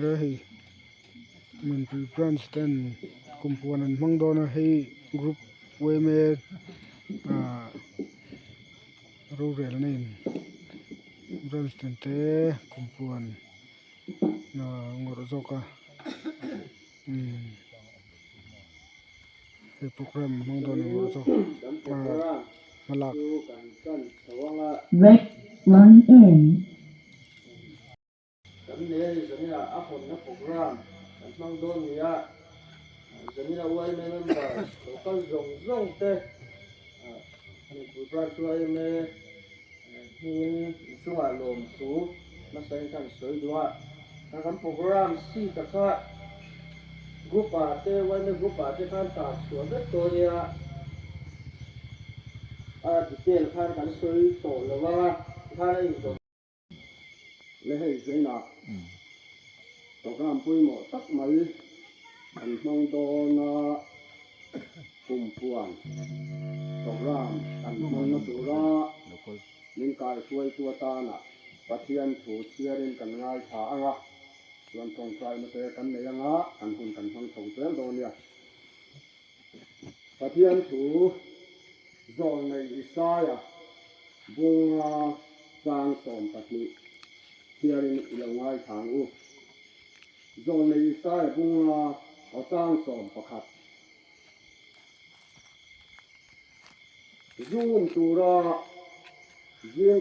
เลยมันเป็นบรันสเตนกุมภวันมังโดนะให้กรุ๊ปเวเมรูเรลนี่บรันสเตนเตกุมภวันนะงอร์โจกะให้โปรแกรมมังโดนะงอร์โจมาลักRed line in kami ni zanila afon na program at mang don niya zanila uay me member local zong te ani program uay me hin sunga lom tu masay kan soy dua kan program si taka group ate uay me group ate kan ta suwa to niya detail kan soy to lawa kan ay do lễ hội dưới nọ, tổ chức vui mộ tất mấy anh mong đồ na cùng buồn, tổ chức anh mong nó đủ ra những cái xuôi chua ta nè, phát hiện thủ chia lên cần ngay thả ra, làm trong trái mà thế cần này ngã, anh hùng cần phong thầu tới đồ nè, phát hiện thủ dọn này sai à, buông sang sòng phát hiện chia lên là ngay thang u dòng này sai bung ở trang sòng bạc hạt zoom tu ra riêng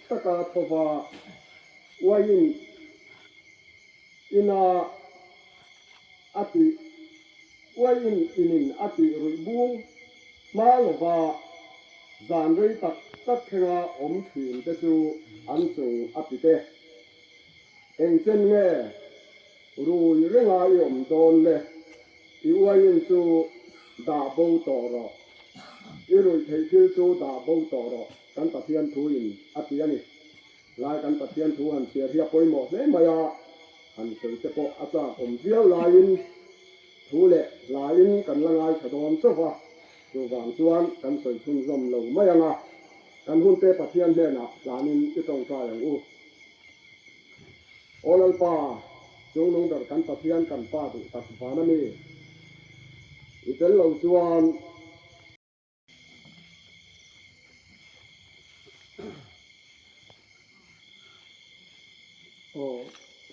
tất cả thova wayin ina ati wayin inin ati rồi bung má lova dàn rây tất cả ống thuyền để cho ăn dùng ati te anh chân nghe rồi riêng ai ôm đòn lệ yêu anh chú đã bao tỏ rồi rồi thấy thiếu chú đã bao tỏ rồi căn tập thiên thu in áp tiền này lại căn tập thiên thu hành xe hiệp bồi một đấy mà hành sự sẽ có áp ra ôm phiếu lại in thu lệ lại in cần là ai sẽ đón số vào dù vàng chuan cần sự thun dầm lồng mấy anh cần hôn tê tập thiên đây nè là nên cái trồng tráiอย่างu Olal pa, chung nung dar kan pathian kan pa tu tak vana mi. Itel lo chuan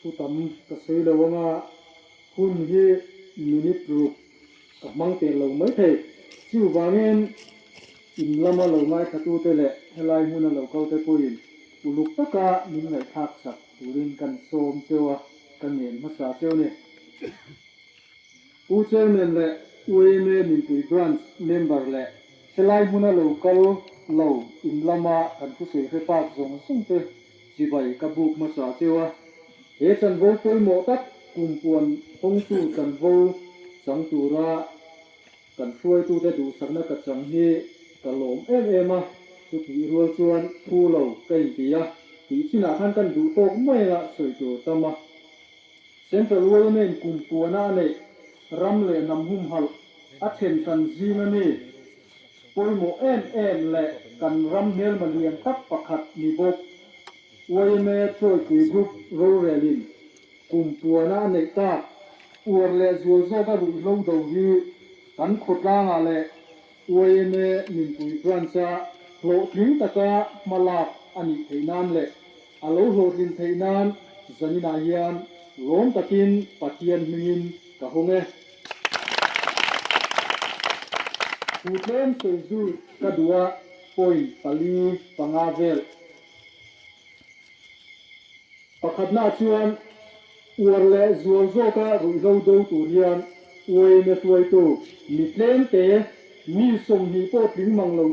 thu tam ka sei lo nga hun hi minute group ka mang te lo mai the chiu wangin in lama lo mai khatu te le helai huna lo kau te poin uluk taka min ngai thak sak turin kan som chewa kan nen ma sa chew ne u chairman le ueme min pui branch member le helai huna lo kal lo in lama kan ku sei he pa zong sung te chi bai ka buk ma sa chewa he chan vo poi mo tak kum puan hong chu chan vo chang tu ra kan fuai tu te du sakna ka chang hi ka lom em a chu ti rual chuan thu lo kai tia ti china khan kan du tok mai la soi tu tama central women kum puana ne ram le nam hum hal a then san ji na ni poi mo em le kan ram mel ma lian tak pakhat ni bok woime choi ki group ro relin kum puana ne ta ur le zo zo ka ru lo do hi kan khotla nga le woime min pui brancha lo thing taka malak ani theinan le alo ho rin theinan zanina hian lom takin pathian mingin ka honge putlem soizu kadua point pali pangavel pakhatna chuan urle zuzo ka ruizo do turian woime tuai tu mitlem te mi som hi po tling manglo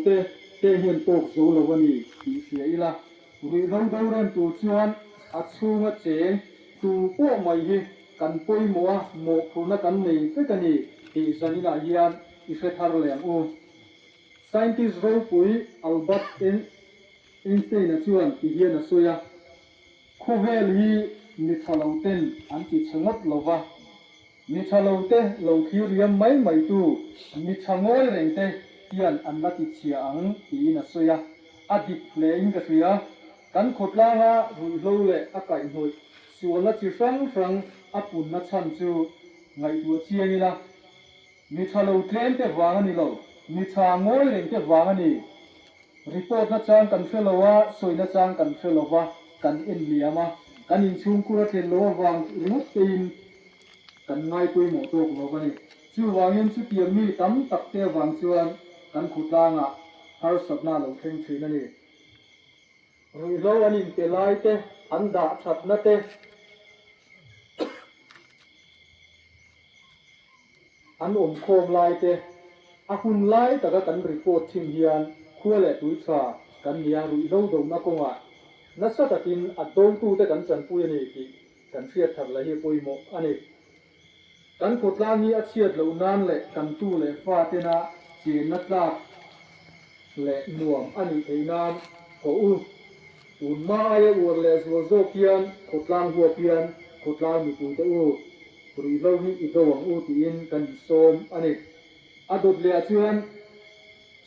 te hian tok zo lo wani ti sia ila ruizo do ran tu chuan a chunga cheng tu po mai hi kan poi mo phuna kan nei te kani ti zanila hian i fe thar lem u scientist ro pui albert einstein a chuan ti hian a soya khovel hi mi thalauten an ti changot lova mi thalaute lo khiriam mai tu mi thangoi rengte hian an lati chia ang ti na soya adip le in ka ria kan khotla nga ru lo le akai hoi ส่วนละจีฟังอปุ่นนัชันจูไงตัวเชียนี่ละมีชาโลเทนเตวางนี่เรามีชางอยเร่งเตวางนี่รีพอร์ตนัจางกันเฟลว่าสวยนัจางกันเฟลว่ากันเอ็นเลียมากันอินชุงกุระเทนโลวางรุดตีนกันง่ายปุยหมดตัวของเรากันนี่จูวางเงินชุดเตียมีตั้มตักเตวางชวนกันขุดลางอ่ะฮาร์สับนาเราเข่งชีนั่นนี่รุยเราอันนี้เตลายเตอันดาชัดนั่นเตอันโคมลายเตอาคุณลายแต่ก็กันรีพอร์ตทิ้งเฮียนขั้วเล็ตุยชากันเฮียรุยเราดงนักงะนัสตะกินอัดดงตูแต่กันจันปุยนี่ที่กันเสียทับละเฮียปุยโมอันนี้กันขุดลานี้อาเชียดเหล่านั้นแหละกันตู้แหละฟาเตนะเจียนักลาแหละหน่วมอันนี้เทนามก็อุ่นมาไอ้อวดแหละสัวโซเพียนขุดลางหัวเพียนขุดลางมีปุยเตปุยเรานี่อีกวังตีนกันโสมอันนี้อดดเลียชวน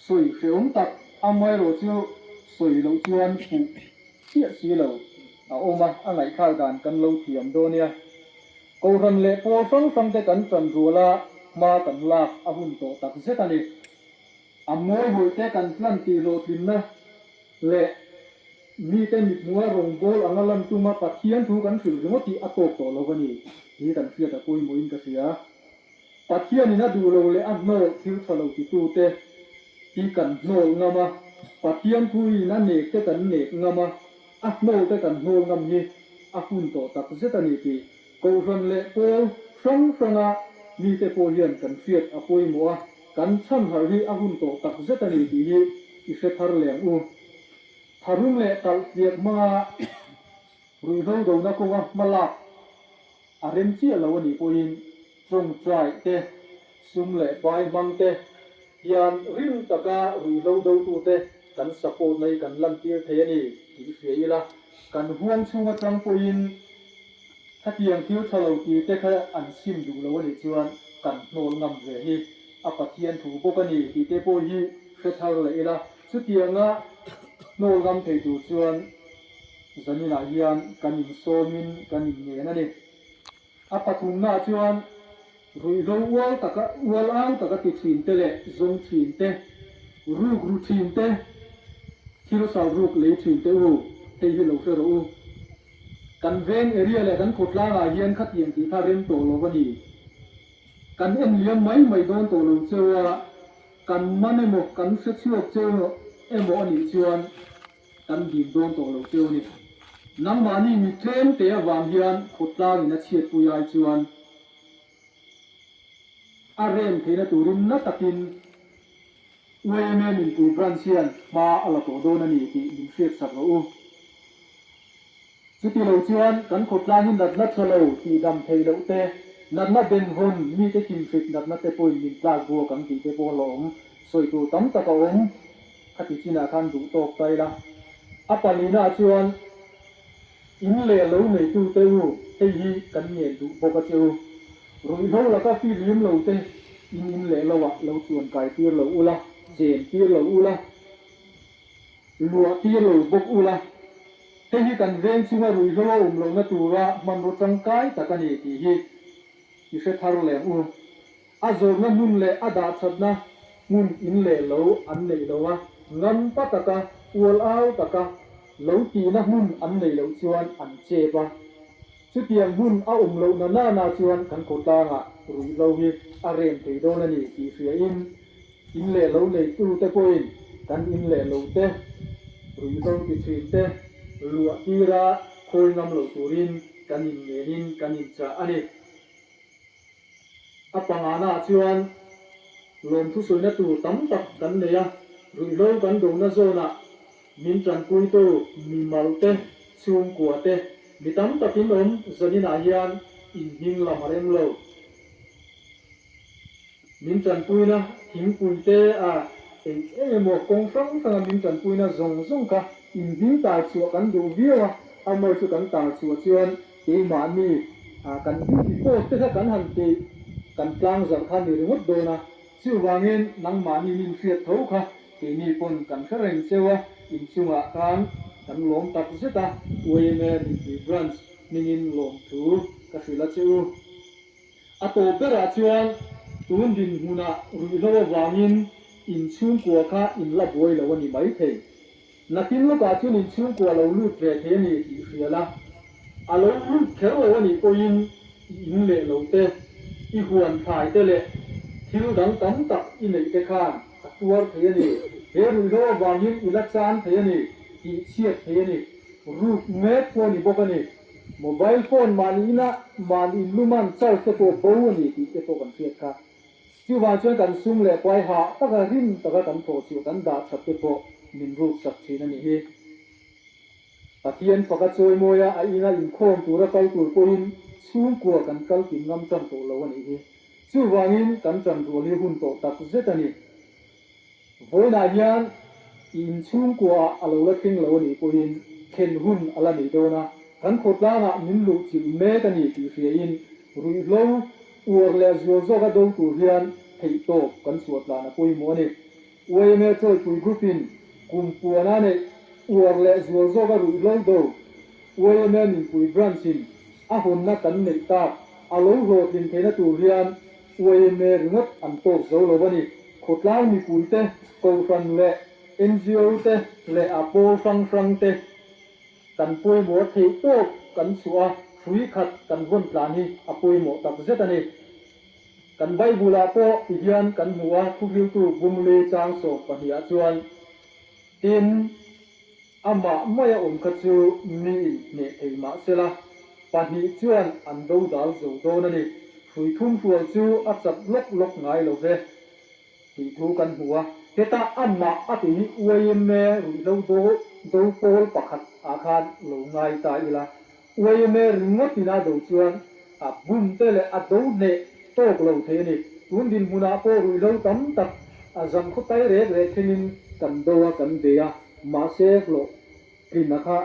สวยเขียวตักอามวยโรชิวสวยเหล่าชวนผูเชี่ยสีเหล่าเอามาอะไรข้าวกันเหล่าเทียมโดเนี่ยกูรันเล่พอฟังแต่กันจันรัวละมากันลากอาบุญโตตักเสตันนี่อามวยหัวแต่กันพลันตีโลทินนะเละมีแต่มิดมัวรงโบลอังลันตุมาปัดเทียนถูกันถือว่าที่อโตโตโลกันนี่ที่กันเสียแต่ปุยมุยกันเสียปัดเทียนนี่นะดูโลเลยอันโนทิวทะลุที่ตูเตที่กันโนงามาปัดเทียนปุยนั่นเนกแต่กันเนกงามาอันโนแต่กันโนงามนี่อาบุญโตตักเสตันนี่ที่กูรันเล่โปฟังมีแต่โปเฮียนกันเสียดอปุยมัวกันช่ำหาที่อาบุญโตตักเสตันนี่ที่อิเสธาร์เลงทารุงเล่ตัลเดียกมารุยเราดูนักว่ามาลักอาเรนเชียลวันนี้พอยินทรงใจเตะซุ่มเล่ไปบังเตะยันริมตะการุยเราดูตัวเตะกันสปอร์ตในกันลังเกียร์เทนี่ที่เสียละกันห่วงช่วงจังพอยินถ้าเพียงที่ทะเลกีเตะแค่อันซิมดูแล้ววันนี้ชวนกันโนนงำเวียอปัทยันถูกกันนี่ที่เตะพอยิเฟทาร์เลยละสุดยังอ่ะโนกำเทดูชวนจันนี่นาเฮียนกันยิงโซมินกันยิงเงี้ยนั่นเองอาปัทุมนาชวนรุยเราวัวตะกะวัวล้างตะกะติดถิ่นเตะเลยจงถิ่นเตะรูถิ่นเตะที่เราสาวรูเลยถิ่นเตะเที่ยวเราเฟรูกันเวนเอเรียเลยกันขุดล่างอาเฮียนขัดยังที่ท่าเรียนโตโลวันนี้กันเอ็นเลี้ยงไม่โดนโตโลเจ้ากันมันไม่หมกกันเสียชื่อเจ้าหมอนี่ชวนกันดิมโดนตัวเราเจ้านี่นังมานี่มีเทรนเตะวางเฮียนขุดลางนัดเชียปุยายชวนอาเรนเทนตูริมนัตกินเวเมมินตูบรันเชียนมาอลาโตโดนันี่ที่ดิมเฟียสับเราสุดที่เราชวนกันขุดลางนี่นัดเชลล์ที่ดำเทเราเตะนัดเดนฮุนมีแต่กินฟิตนัดเตะปุยมินปลาบัวกันที่เตะโบหลงสวยตัวตั้มตะกงขัดที่นาคันดูตกใจละอัปปาลีนาชวนอินเล่เราในตู้เตวเฮีกันเงียดูปกติรุยเราแล้วก็ฟิลิมเราเตอินเล่เราวะเราชวนไก่ตีเราอุละเจนตีเราอุละลัวตีเราบกอุละเฮีกันเว้นชิมารุยเราเราเนตัวว่ามันรู้จังไก่ตะกันเอทีฮีที่เสถารุเลงอาโจนมุนเล่อาดาชัดนะมุนอินเล่เราอันเล่เราวะงั้นปัตตะกะอวลเอาตะกะเราตีนะมุนอันเล่เราชวนอันเจ็บชุดยังมุนเอาเรานาชวนกันกดตางะรุยเราฮีอาเรนเทโดนันี่ที่เสียอินเล่เราเล่ตู้เตโกอินกันอินเล่เราเตรุยเราที่ชีเตลัวกีระคอยนำเราตูรินกันอินเมนินกันอินจ่าอันนี้อัปปังอาณาชวนลมทุสุนัตูตั้มตักกันเลยรุยเรากันดงนาโซนะมินจันกุยโตมีมาลเตซูมกัวเตมิตั้มตักินอมจันินายันอินหิงลามาเรมโลมินจันกุยนะหิงกุยเตหมวกกงฟังมินจันกุยนะซงกะอินหิงตาชัวกันดูวิวเอามาชัวกันตาชัวชวนที่มามีกันที่โพสเตกันหันตีกันกลางสังขารนี่รุดโดนะชื่อว่าเงินนังมานี่มินเฟียดเท่าค่ะที่นี่ปนกันเสร็จเสียวอินชุงอาการกันหลงตัดเสตาเวเมริบรันส์ ningin lom thu ka hrila cheu a to bera chuan tun din huna rui lo wangin in chung kwa kha in la boi lo ani mai thei nakin lo ka chuan in chung kwa lo lut ve the ni ti hriala a lo lut kher lo ani ko in le lo te i huan thai te le thil dang tam tak i nei te khan a tuar the ni he rui lo wangin ila chan the ni ti chiat the ni ru me ko ni bokani mobile phone manina mani luman chal te ko bo ni ti te ko kan fiat ka chu wa chuan kan sum le kwai ha taka rin taka kan tho chu kan da thap te ko min ru sak thin ani hi pathian faka choi moya a ina in khom tura kal tur ko in chung ko kan kal kin ngam chang to lo ani hi chu wangin kan chan ru li hun to tak zetani voina hian in chung ko a lo la thing lo ni ko in khen hun ala ni do na kan khotlanga min lu chil me ka ni ti hria in rui lo ur le zo zo ga dong tu hian thei to kan suat la na poi mo ni wei me choi pui grupin kum puana ne ur le zo zo ga rui lo do wei me min pui branchin a hon na kan nei ta a lo ro tin thena tu hian wei me ringot an to zo lo bani khotlang mi pui te ko fan le NGO te le apo frang te kan poi mo thei to kan chua hui khat kan von plan hi a poi mo tak zetani kan baibula po hian kan hua thu hiu tu bum le chang so pahia chuan tin ama maya kha chu ni ne thei ma sela pahi chuan an do dal zo do na ni hui thum fual chu a chap lok ngai lo ve ti thu kan hua heta amma ati hi uaime ri lo do pol pakhat akhan lo ngai ta ila uaime ringotina do chuan a bum te le a do ne tok lo the ni tun din muna po ri lo tam tak a jam khu tai re thinin kan dowa kan deya ma se lo kin kha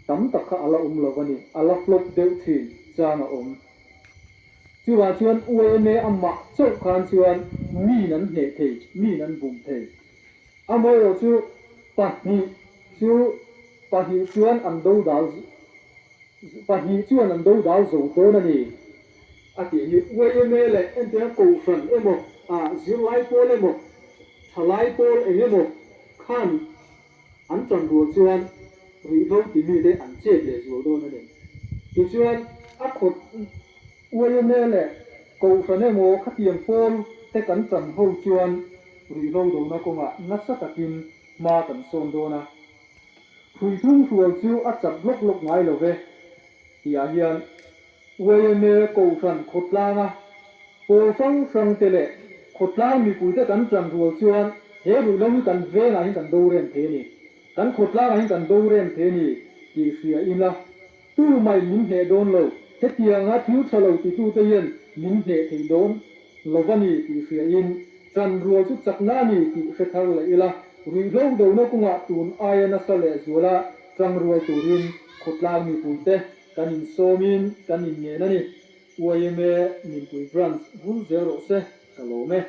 tam tak kha ala lo wani ala flop deu thi chana chu wa chuan uaime amma chau khan chuan mi nan he thei mi nan bum thei amoi ro chu pahi chuan an do dal pahi chuan an do dal zo to na ni ati hi uaime le ente ko fran emo a zilai pol emo thalai pol emo khan an chan ro chuan ri lo ti mi de an che le zo do na ni ti chuan a khot uaime le ko fran emo khatiam pol te kan chan ho chuan ri lo do na ko nga na sa takin ma kan son do na hui thum fual chu a chap lok ngai lo ve ti a hian uaime ko fran khotlanga po frang te le khotlang mi pui te kan chan ro chuan he ru lo kan ve na hin kan do ren the ni kan khotlang hin kan do ren the ni ti hria ina tu mai min he don lo te tianga thiu thalo ti tu te yen min he thei don lovani ti hria in chan ro chu chakna ni ti hre thar la ila ri lo do na kunga tun aya na sale zuala chang ro turin khotlang mi pui te kan in somin kan in nge na ni uaime min pui branch bul zero se kalome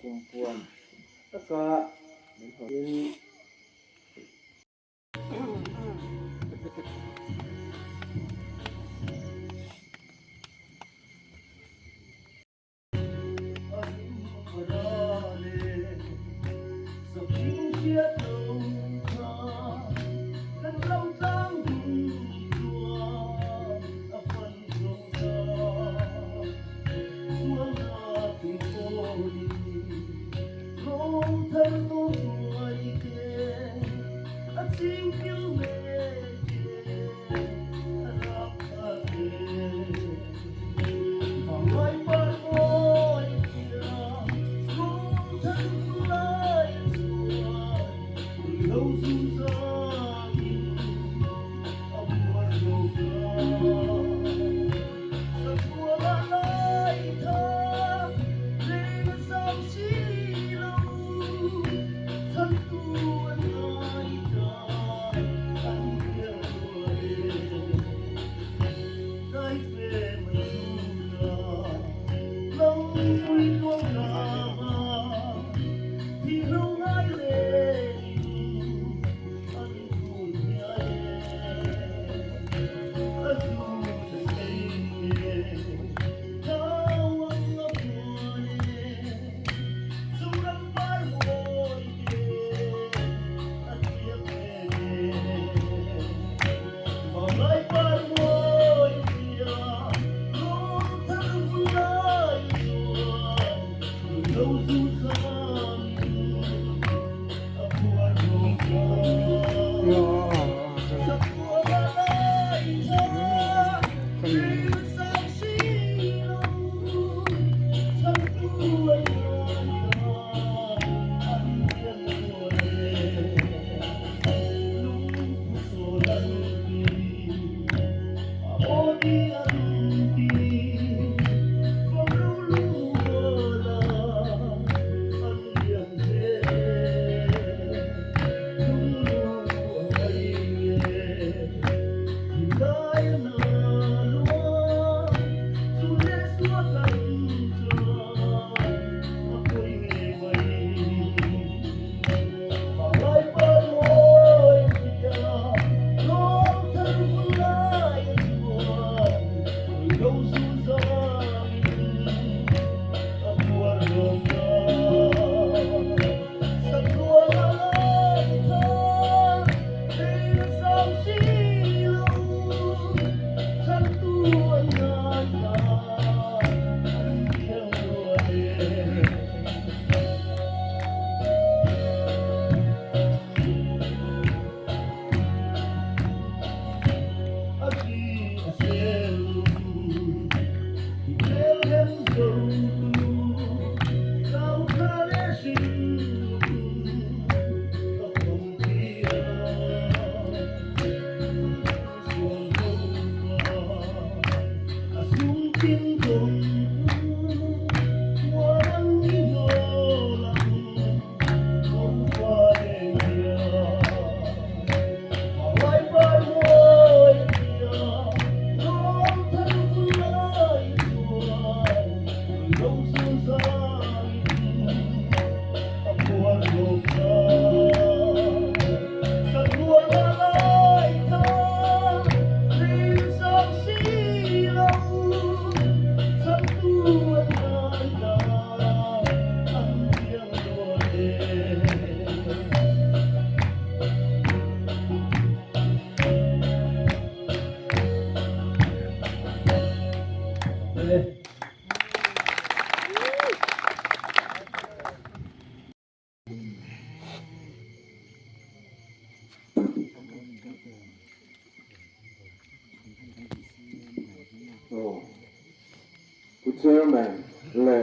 Kung puan taka min hoin thân tôi chairman และ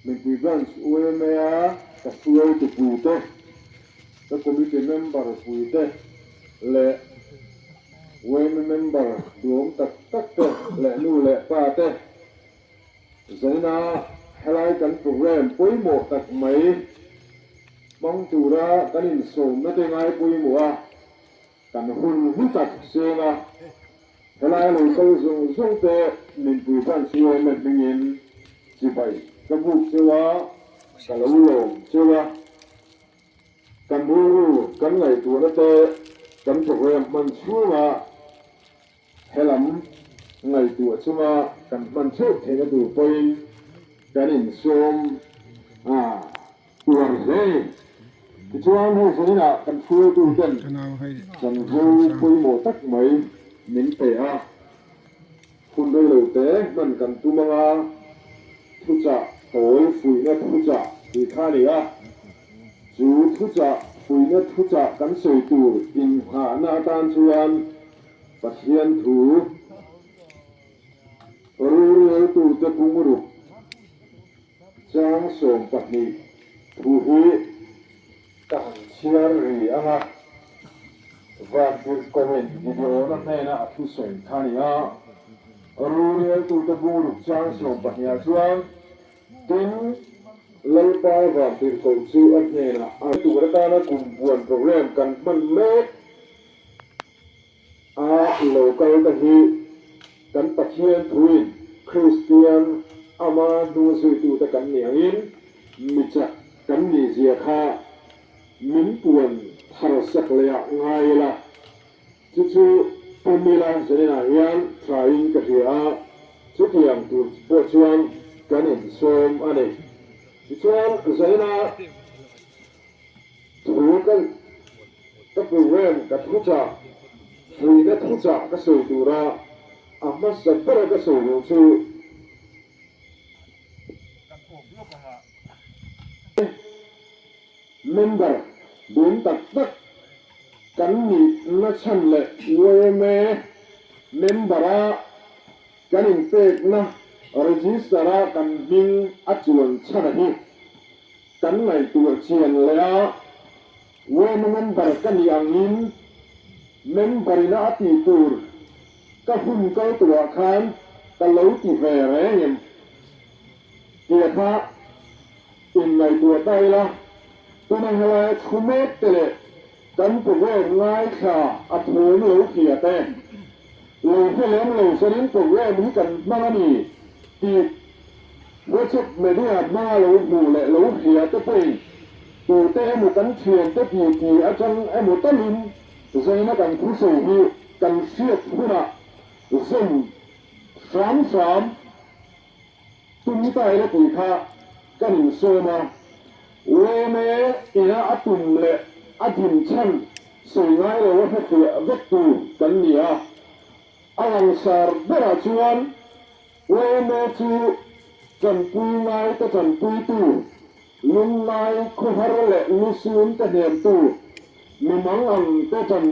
มีผู้บริหารอุเอเมียกับผู้เอาตัวผู้เตะและคอมมิชชั่นเมมเบอร์ผู้เตะและอุเอเมียเมมเบอร์รวมตักเตะและนู่นและป้าเตะเจน่าให้ไล่กันโปรแกรมปุ้ยหมดตักไหมมังจูระกันอินส่งไม่ได้ไงปุ้ยหมดกันหุ่นหุ่นตักเสียงให้ไล่เราเข้าส่งเตะมีผู้บริหารช่วยมันเป็นยินจีไปกับบุกเจ้ากันเราลงเจ้ากันรู้กันไงตัวนั่นเตะกันโปรแกรมมันช่วยมาให้ลำไงตัวช่วยมากันมันช่วยเทกันดูไปกันอินส่งตัวเร่ที่ช่วยให้สิ่งนั้นกันช่วยดูกัน ขนาดให้ กันรู้ปุยหมดตักไหมมินเตะคุณได้เลยเตะมันกันตัวมังทุจ่าโอ้ยฝุ่ยเนี่ยทุจ่าดีข้านี่จูทุจ่าฝุ่ยเนี่ยทุจ่ากันสวยตัวอินหาหน้าตาชวนปัจเจียนถูรู้เรื่องตัวจะพุงรุจางส่งปัจนี้ผู้ฮีกันเชียรีว่าคือคอมเมนต์วิดีโอนั้นเนี่ยทุส่งข้านี่รู้เรื่องตัวจะพุงรุจางส่งปัจนี้ชวนถึงเล่าไปว่าเป็นคนชื่ออันนี้ตัวละกันกลุ่มบวนโปรแกรมกันมันเล็กโลกาลกันที่กันปัจเจียนทุยคริสเตียนอามาดูสื่อตัวแต่กันเนี่ยอินมิจักกันนี่เสียค่ามินปวนทารสักเลยง่ายละจู่ๆปุ่มมิลาเสนายันทรายกันที่ชุดอย่างตัวปวดชวนกันอินสมอันนี้ชวนเสนาถูกกันกับโปรแกรมกับทุกจ่าฝุ่ยเนี่ยทุกจ่าก็สวยตัวละมาสับปะรดก็สวยจู่เมมเบอร์โดนตัดตักกันนี่นักชันเลยเว้ยเมมเบอร์กันอินเตกนะรีจิสต์ระกันบินอัจฉริยะชันนี่กันไหนตัวเชียนเลยเว้ยเมมเบอร์กันอย่างนี้เมมเบอร์น่าตีตัวก็หุ่นก็ตัวคันก็เล้าตีแฝงเนี่ยเกี่ยพระอินไหนตัวใต้ละตัวนั้นเหรอทุ่มเม็ดเลยกันปลุกเวงง่ายค่ะอัฐโหนเหลวเขียเต้เหลวให้เลี้ยงเหลวสลิงปลุกเวงมีกันมานี่ที่ว่าชุดไม่ได้มาเหลวหูแหละเหลวเขียจะเป็นตัวเต้หมดกันเชียนจะกี่อาจารย์ไอ้หมดต้นลินใจนักกันผู้สูงกันเสียดผู้น่ะซึ่งสามตุ้มตายแล้วปีข้ากันโซมาเวเมอินาอัตุมเลอดิมชันสวยงามเลยว่าให้เสียเวกตูกันเนี่ยอังสารเบราจวนเวเมจูจันปุยนายแต่จันปุยตูลุงนายคุฮาร์เลลุซุนแต่เดียมตูมิมังอังแต่จัน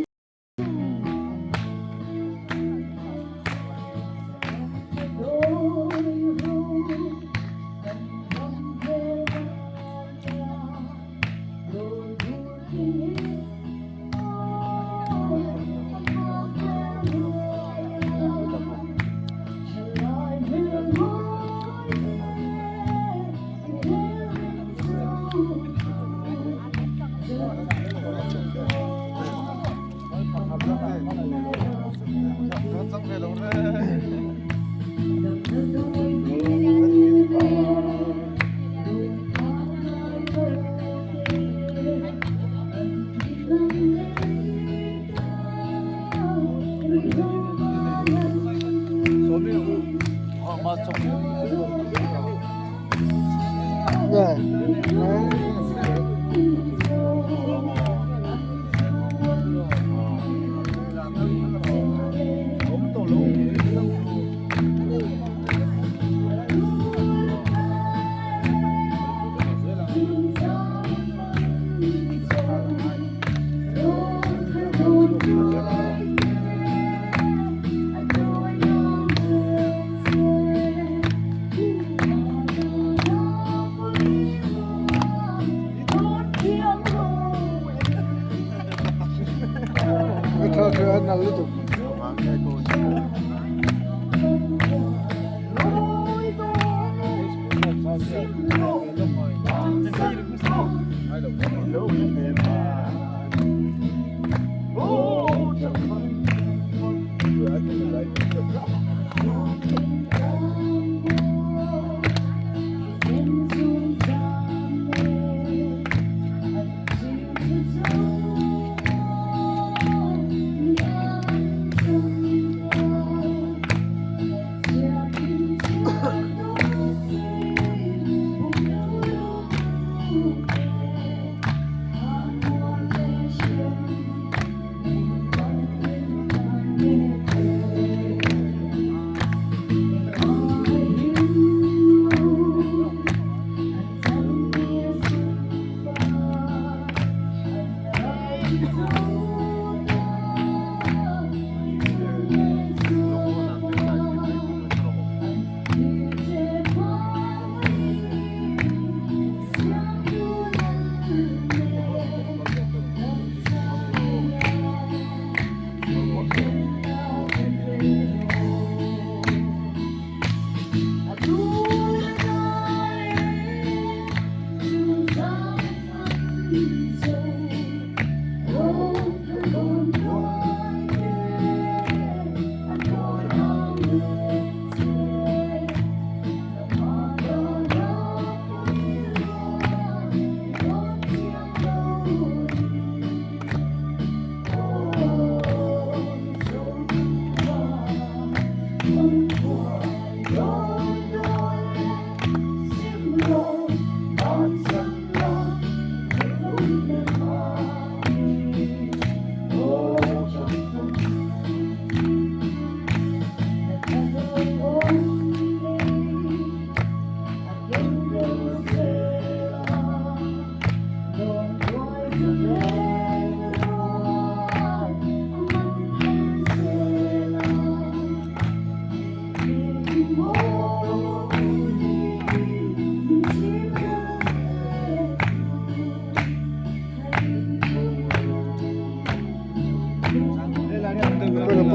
ke anal itu.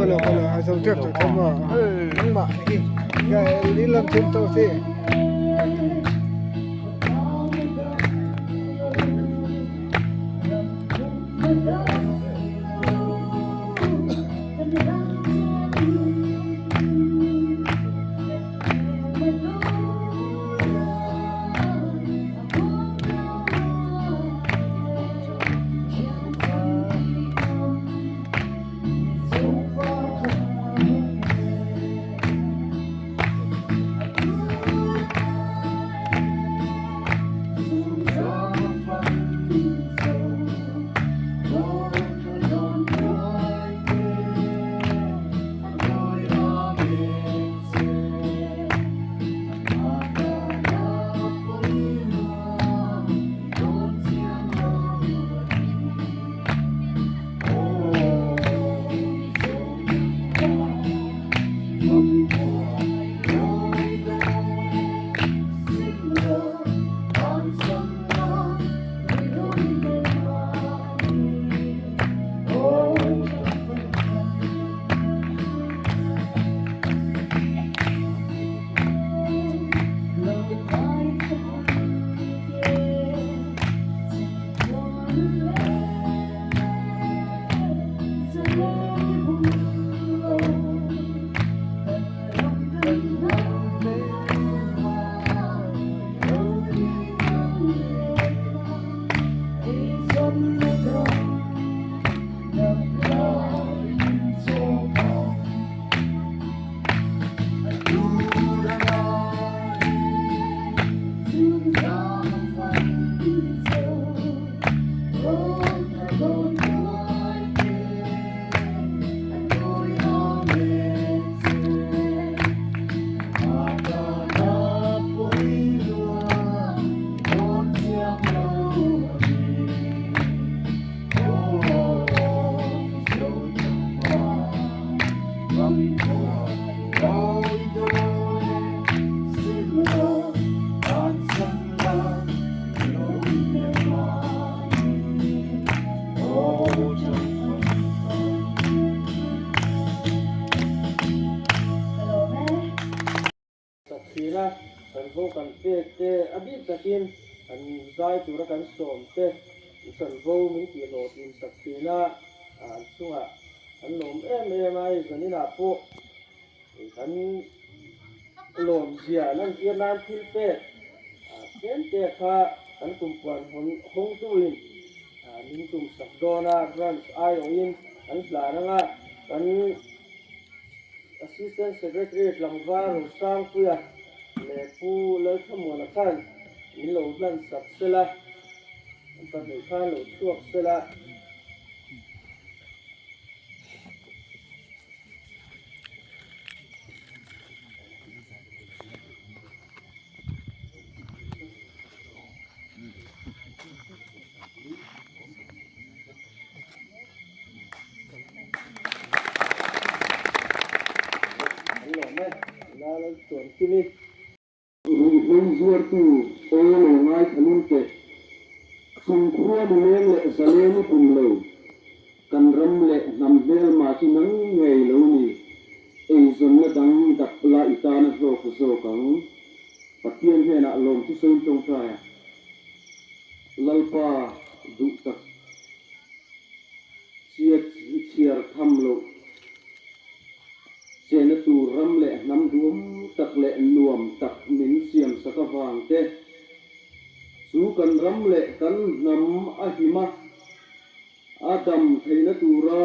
Kalau hasil tiap tu sama, mak ni, gaya ni lam cinta sih. vô cần tê tê à biết ta tin anh giải tu ra cần sôm tê sân vô mình chỉ lộ tin sắc tin na chung anh lồm em ai giờ này là po anh lồm gì lần kia nan thil tê đến tê kha anh cùng quan hong tuin mình cùng sắc đô na branch ai oin anh là nga anh assistant secretary langvar sang puya le pu le thamona khan min lo lan sak sela pa me khan lo chuak sela lo me la lo tuan kini Rung zuar tu olo ngai thanun ke sung khua du leng le zale ni pum lo kan ram le nam vel ma chi nang ngei lo ni ei zon na dang dak la itana ro ko zo kang patien he na lom tu sein tong tra lalpa du tak chiat chiar tham lo chena tu ram le nam duom tak le nuam tak min siam sakawang te su kan ram le kan nam ahima adam theina tura